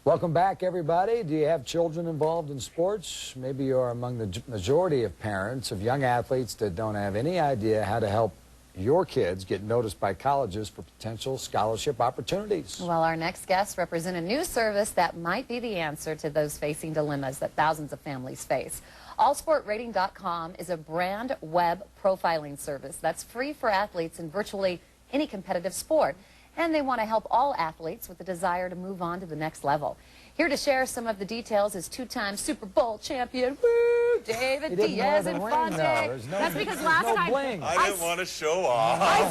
Welcome back, everybody. Do you have children involved in sports? Maybe you're among the majority of parents of young athletes that don't have any idea how to help your kids get noticed by colleges for potential scholarship opportunities. Well, our next guests represent a new service that might be the answer to those facing dilemmas that thousands of families face. Allsportrating.com is a brand web profiling service that's free for athletes in virtually any competitive sport. And they want to help all athletes with the desire to move on to the next level. Here to share some of the details is two-time Super Bowl champion, David Diaz-Infante. That's because last time I didn't want to show off. I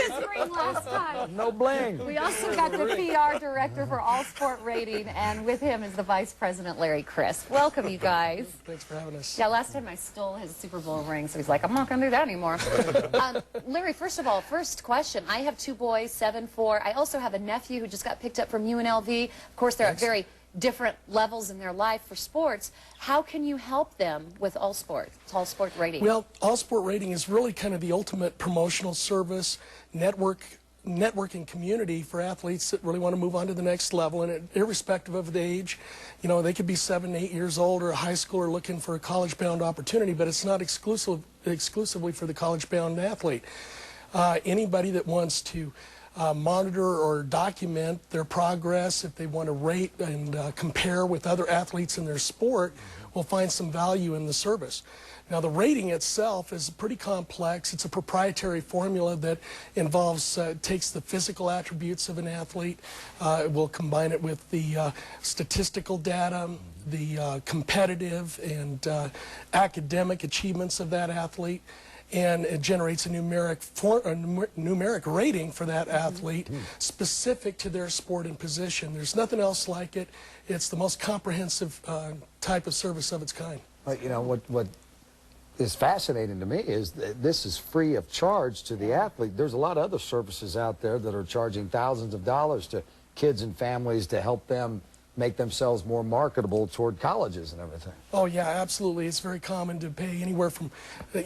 stole his ring last time. No bling. We also got the PR director for All Sport Rating, and with him is the Vice President Larry Crisp. Welcome, you guys. Thanks for having us. Yeah, last time I stole his Super Bowl ring, so he's like, I'm not going to do that anymore. Larry, first of all, first question. I have two boys, 7, 4. I also have a nephew who just got picked up from UNLV. Of course, they're at very different levels in their life for sports. How can you help them with All Sport Rating? Well, All Sport Rating is really kind of the ultimate promotional service, networking community for athletes that really want to move on to the next level, and irrespective of the age. You know, they could be 7, 8 years old or a high schooler looking for a college-bound opportunity, but it's not exclusively for the college-bound athlete. Anybody that wants to monitor or document their progress, if they want to rate and compare with other athletes in their sport, will find some value in the service. Now, the rating itself is pretty complex. It's a proprietary formula that involves, takes the physical attributes of an athlete, will combine it with the statistical data, the competitive and academic achievements of that athlete, and it generates a numeric rating for that athlete specific to their sport and position. There's nothing else like it. It's the most comprehensive type of service of its kind. But you know, what is fascinating to me is that this is free of charge to the athlete. There's a lot of other services out there that are charging thousands of dollars to kids and families to help them make themselves more marketable toward colleges and everything. Oh yeah, absolutely. It's very common to pay anywhere from,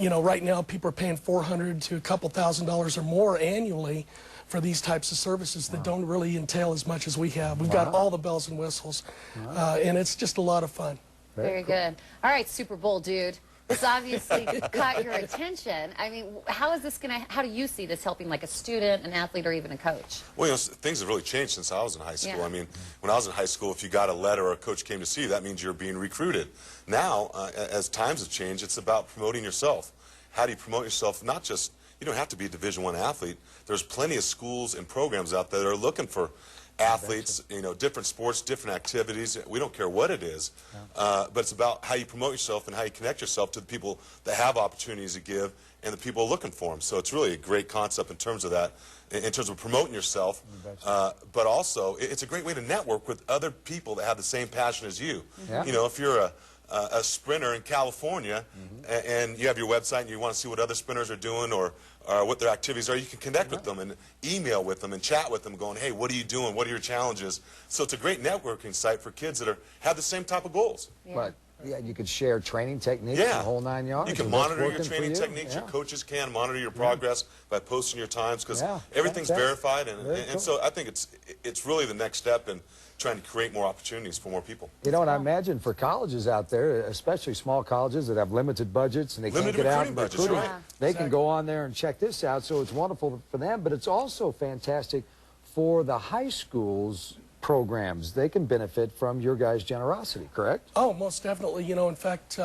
you know, right now people are paying $400 to a couple $1,000s or more annually for these types of services that don't really entail as much as we have. We've got all the bells and whistles, and it's just a lot of fun. Very good. All right, Super Bowl dude. This obviously caught your attention. I mean, how is this going to, how do you see this helping like a student, an athlete, or even a coach? Well, you know, things have really changed since I was in high school. Yeah. I mean, when I was in high school, if you got a letter or a coach came to see you, that means you're being recruited. Now, as times have changed, it's about promoting yourself. How do you promote yourself? Not just, you don't have to be a Division I athlete. There's plenty of schools and programs out there that are looking for athletes, you know, different sports, different activities. We don't care what it is, but it's about how you promote yourself and how you connect yourself to the people that have opportunities to give and the people looking for them. So it's really a great concept in terms of that, in terms of promoting yourself, but also it's a great way to network with other people that have the same passion as you. You know, if you're a sprinter in California and you have your website and you want to see what other sprinters are doing or what their activities are, you can connect with them and email with them and chat with them going, hey, what are you doing? What are your challenges? So it's a great networking site for kids that have the same type of goals. But yeah, you could share training techniques, the whole 9 yards. You can monitor your training techniques. Your coaches can monitor your progress by posting your times because everything's verified. And so I think it's really the next step in trying to create more opportunities for more people. You know, and I imagine for colleges out there, especially small colleges that have limited budgets and they can't get out and recruit, they can go on there and check this out. So it's wonderful for them, but it's also fantastic for the high schools programs. They can benefit from your guys' generosity, correct? Oh, most definitely. You know, in fact,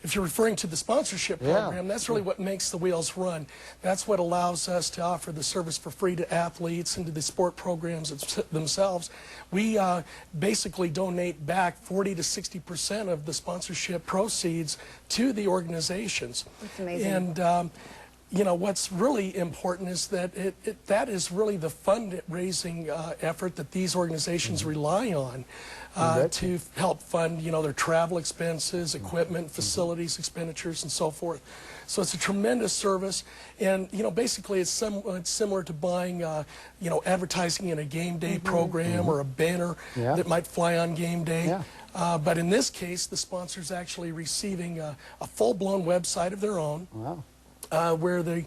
if you're referring to the sponsorship program, that's really what makes the wheels run. That's what allows us to offer the service for free to athletes and to the sport programs themselves. We basically donate back 40 to 60% of the sponsorship proceeds to the organizations. That's amazing. And you know, what's really important is that that is really the fundraising effort that these organizations rely on to help fund, you know, their travel expenses, equipment, facilities, expenditures, and so forth. So it's a tremendous service, and you know, basically it's similar to buying, you know, advertising in a game day program or a banner that might fly on game day. But in this case, the sponsor's actually receiving a full-blown website of their own. where they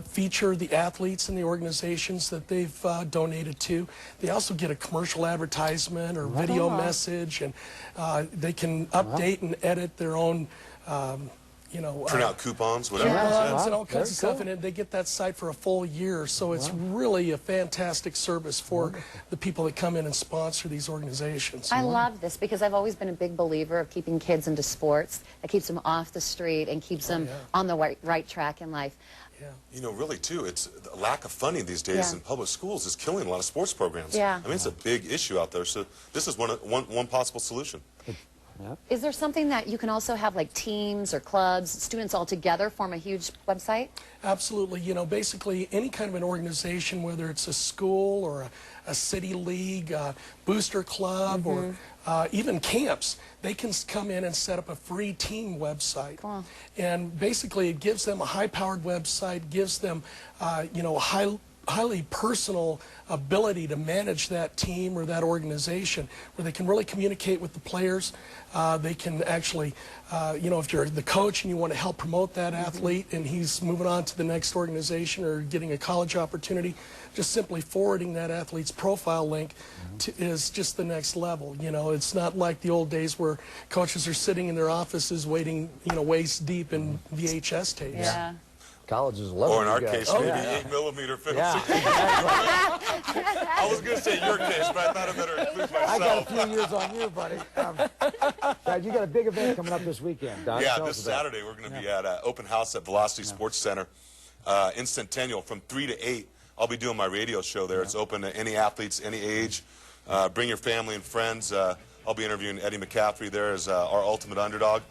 feature the athletes and the organizations that they've donated to. They also get a commercial advertisement or video message, and they can update and edit their own, you know, print out coupons, whatever. coupons and all kinds of stuff, and they get that site for a full year. So it's really a fantastic service for the people that come in and sponsor these organizations. I love this because I've always been a big believer of keeping kids into sports. That keeps them off the street and keeps them on the right track in life. You know, really, too, it's the lack of funding these days in public schools is killing a lot of sports programs. I mean, it's a big issue out there, so this is one possible solution. Is there something that you can also have, like teams or clubs, students all together form a huge website? Absolutely. You know, basically any kind of an organization, whether it's a school or a city league, booster club, or even camps, they can come in and set up a free team website. Cool. And basically it gives them a high-powered website, gives them, you know, a highly personal ability to manage that team or that organization, where they can really communicate with the players. They can actually, you know, if you're the coach and you want to help promote that athlete and he's moving on to the next organization or getting a college opportunity, just simply forwarding that athlete's profile link is just the next level. You know, it's not like the old days where coaches are sitting in their offices waiting, you know, waist deep in VHS tapes. Yeah. Colleges love Or in our you guys. case, maybe 8mm film. Yeah, I was going to say your case, but I thought I better include myself. I got a few years on you, buddy. Dad, you got a big event coming up this weekend, Don. Yeah, Tell this us about it. Saturday we're going to be at open house at Velocity Sports Center in Centennial from 3 to 8. I'll be doing my radio show there. It's open to any athletes, any age. Bring your family and friends. I'll be interviewing Eddie McCaffrey there as our ultimate underdog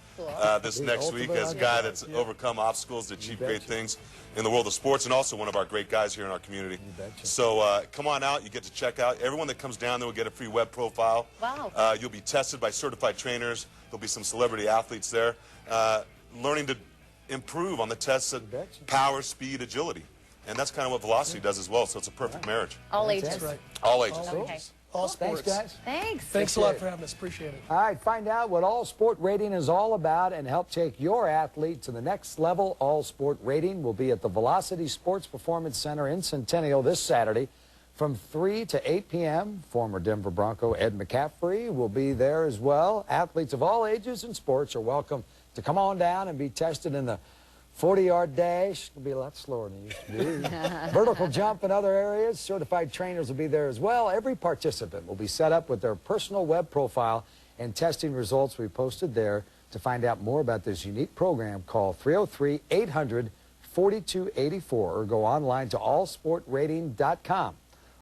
this next week, as a guy that's overcome obstacles to achieve great things in the world of sports, and also one of our great guys here in our community. So come on out. You get to check out. Everyone that comes down there will get a free web profile. Wow. You'll be tested by certified trainers. There'll be some celebrity athletes there learning to improve on the tests of power, speed, agility. And that's kind of what Velocity does as well, so it's a perfect marriage. All ages. That's right. All ages. Okay. All sports. Thanks, guys. Thanks. Thanks a lot for having us. Appreciate it. All right, find out what All Sport Rating is all about and help take your athlete to the next level. All Sport Rating will be at the Velocity Sports Performance Center in Centennial this Saturday from 3 to 8 p.m. Former Denver Bronco Ed McCaffrey will be there as well. Athletes of all ages and sports are welcome to come on down and be tested in the 40-yard dash. It'll be a lot slower than it used to be. Vertical jump in other areas. Certified trainers will be there as well. Every participant will be set up with their personal web profile, and testing results will be posted there. To find out more about this unique program, call 303-800-4284 or go online to allsportrating.com.